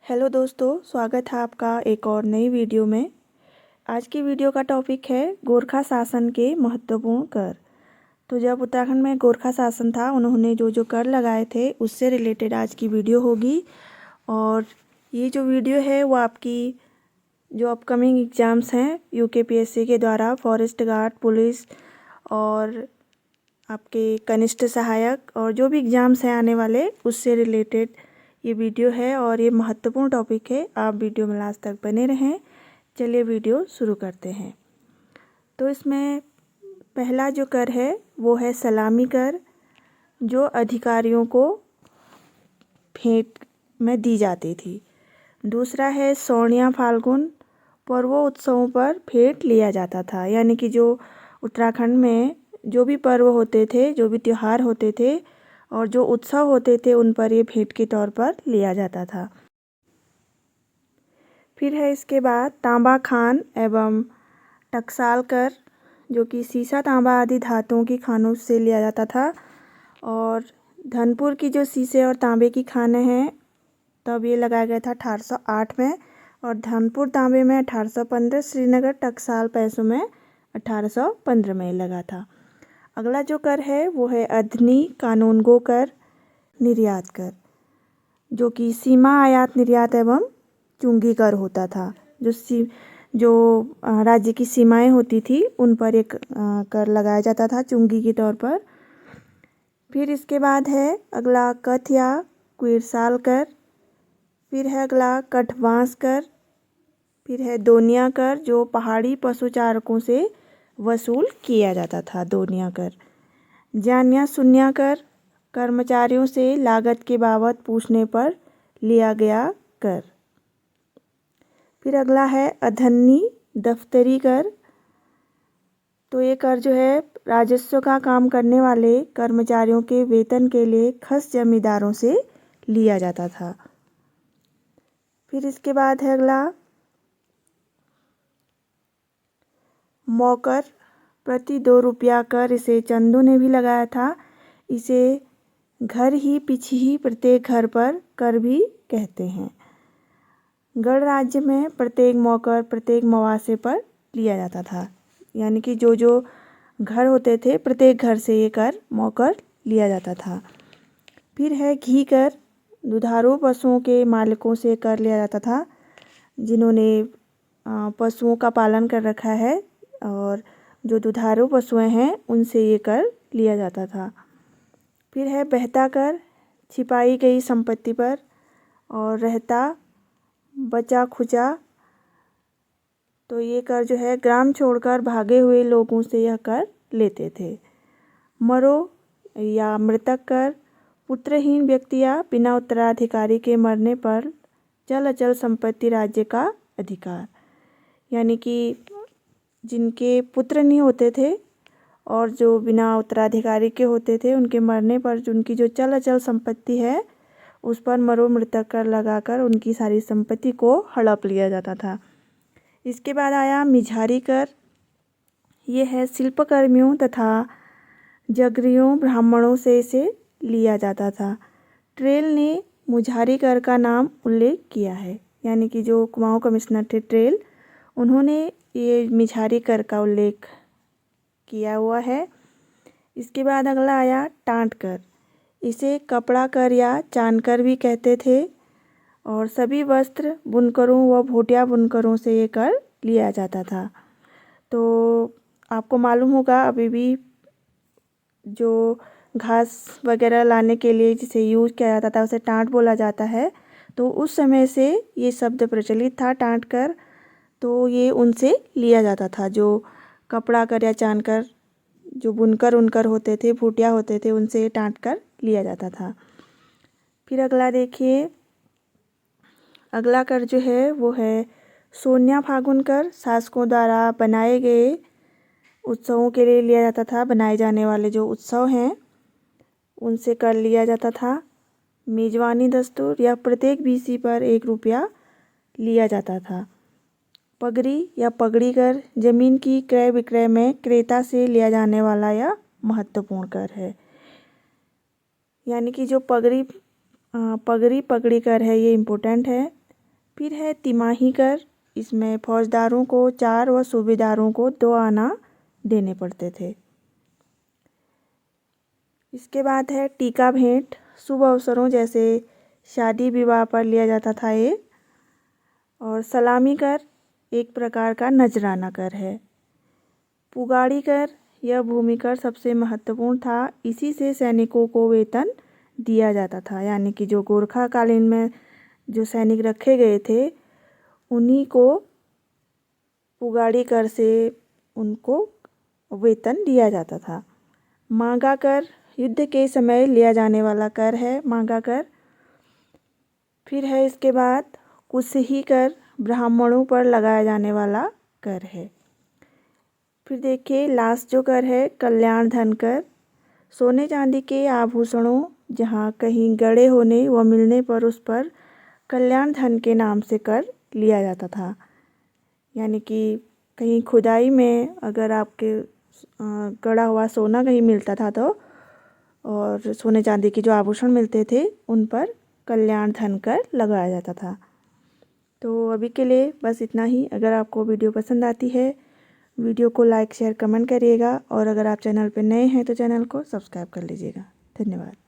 Hello दोस्तों, स्वागत है आपका एक और नई वीडियो में। आज की वीडियो का टॉपिक है गोरखा शासन के महत्वपूर्ण कर। तो जब उत्तराखंड में गोरखा शासन था, उन्होंने जो जो कर लगाए थे उससे रिलेटेड आज की वीडियो होगी। और ये जो वीडियो है वो आपकी जो अपकमिंग एग्ज़ाम्स हैं यूकेपीएससी के द्वारा फॉरेस्ट गार्ड, पुलिस और आपके कनिष्ठ सहायक और जो भी एग्ज़ाम्स हैं आने वाले उससे रिलेटेड ये वीडियो है और ये महत्वपूर्ण टॉपिक है। आप वीडियो में लास्ट तक बने रहें। चलिए वीडियो शुरू करते हैं। तो इसमें पहला जो कर है वो है सलामी कर, जो अधिकारियों को भेंट में दी जाती थी। दूसरा है सोनिया फाल्गुन, पर्वों उत्सवों पर भेंट लिया जाता था। यानी कि जो उत्तराखंड में जो भी पर्व होते थे, जो भी त्यौहार होते थे और जो उत्सव होते थे उन पर ये भेंट के तौर पर लिया जाता था। फिर है इसके बाद तांबा खान एवं टकसाल कर, जो कि सीसा, तांबा आदि धातुओं की खानों से लिया जाता था। और धनपुर की जो सीसे और तांबे की खानें हैं तब ये लगाया गया था 1808 में, और धनपुर तांबे में 1815, श्रीनगर टकसाल पैसों में 1815 में लगा था। अगला जो कर है वो है अधनी कानूनगो कर, निर्यात कर, जो कि सीमा आयात निर्यात एवं चुंगी कर होता था। जो राज्य की सीमाएं होती थी उन पर एक कर लगाया जाता था चुंगी के तौर पर। फिर इसके बाद है अगला कथ या कुइरसाल कर। फिर है अगला कठवांस कर। फिर है दोनिया कर, जो पहाड़ी पशुचारकों से वसूल किया जाता था, दोनिया कर। जान्या शून्या कर, कर्मचारियों से लागत के बाबत पूछने पर लिया गया कर। फिर अगला है अधन्नी दफ्तरी कर। तो ये कर जो है राजस्व का काम करने वाले कर्मचारियों के वेतन के लिए खस जमींदारों से लिया जाता था। फिर इसके बाद है अगला मौकर, प्रति 2 रुपया कर। इसे चंदू ने भी लगाया था। इसे घर ही पिछही प्रत्येक घर पर कर भी कहते हैं। गढ़ राज्य में प्रत्येक मौकर प्रत्येक मवासे पर लिया जाता था। यानी कि जो जो घर होते थे प्रत्येक घर से ये कर मौकर लिया जाता था। फिर है घी कर, दुधारू पशुओं के मालिकों से कर लिया जाता था, जिन्होंने पशुओं का पालन कर रखा है और जो दुधारू पशुएं हैं उनसे ये कर लिया जाता था। फिर है बहता कर, छिपाई गई संपत्ति पर। और रहता बचा खुचा, तो ये कर जो है ग्राम छोड़कर भागे हुए लोगों से यह कर लेते थे। मरो या मृतक कर, पुत्रहीन व्यक्ति या बिना उत्तराधिकारी के मरने पर चल अचल संपत्ति राज्य का अधिकार। यानी कि जिनके पुत्र नहीं होते थे और जो बिना उत्तराधिकारी के होते थे, उनके मरने पर उनकी जो चल अचल संपत्ति है उस पर मरो मृतक कर लगाकर उनकी सारी संपत्ति को हड़प लिया जाता था। इसके बाद आया मिझारी कर। ये है शिल्पकर्मियों तथा जगरियों ब्राह्मणों से इसे लिया जाता था। ट्रेल ने मुझारी कर का नाम उल्लेख किया है। यानी कि जो कुमाऊं कमिश्नर थे ट्रेल, उन्होंने ये मिझारी कर का उल्लेख किया हुआ है। इसके बाद अगला आया टाँट कर। इसे कपड़ा कर या चान कर भी कहते थे और सभी वस्त्र बुनकरों व भोटिया बुनकरों से ये कर लिया जाता था। तो आपको मालूम होगा अभी भी जो घास वगैरह लाने के लिए जिसे यूज़ किया जाता था उसे टाँट बोला जाता है। तो उस समय से ये शब्द प्रचलित था टाँट कर। तो ये उनसे लिया जाता था, जो कपड़ा कर या चान कर, जो बुनकर उनकर होते थे, भूटिया होते थे, उनसे टाँट कर लिया जाता था। फिर अगला देखिए, अगला कर जो है वो है सोनिया फागुन कर। शासकों द्वारा बनाए गए उत्सवों के लिए लिया जाता था। बनाए जाने वाले जो उत्सव हैं उनसे कर लिया जाता था। मेजबानी दस्तूर, या प्रत्येक बीसी पर 1 रुपया लिया जाता था। पगड़ी या पगड़ी कर, जमीन की क्रय विक्रय में क्रेता से लिया जाने वाला यह महत्वपूर्ण कर है। यानी कि जो पगड़ी कर है ये इम्पोर्टेंट है। फिर है तिमाही कर, इसमें फौजदारों को 4 व सूबेदारों को 2 आना देने पड़ते थे। इसके बाद है टीका भेंट, शुभ अवसरों जैसे शादी विवाह पर लिया जाता था ये। और सलामी कर एक प्रकार का नजराना कर है। पुगाड़ी कर, यह भूमि कर सबसे महत्वपूर्ण था, इसी से सैनिकों को वेतन दिया जाता था, यानी कि जो गोरखा कालीन में जो सैनिक रखे गए थे उन्हीं को पुगाड़ी कर से उनको वेतन दिया जाता था। मांगा कर युद्ध के समय लिया जाने वाला कर है, मांगा कर। फिर है इसके बाद कुसही कर, ब्राह्मणों पर लगाया जाने वाला कर है। फिर देखिए लास्ट जो कर है कल्याण धन कर, सोने चांदी के आभूषणों जहाँ कहीं गड़े होने व मिलने पर उस पर कल्याण धन के नाम से कर लिया जाता था। यानी कि कहीं खुदाई में अगर आपके गड़ा हुआ सोना कहीं मिलता था तो और सोने चांदी के जो आभूषण मिलते थे उन पर कल्याण धन कर लगाया जाता था। तो अभी के लिए बस इतना ही। अगर आपको वीडियो पसंद आती है वीडियो को लाइक शेयर कमेंट करिएगा और अगर आप चैनल पर नए हैं तो चैनल को सब्सक्राइब कर लीजिएगा। धन्यवाद।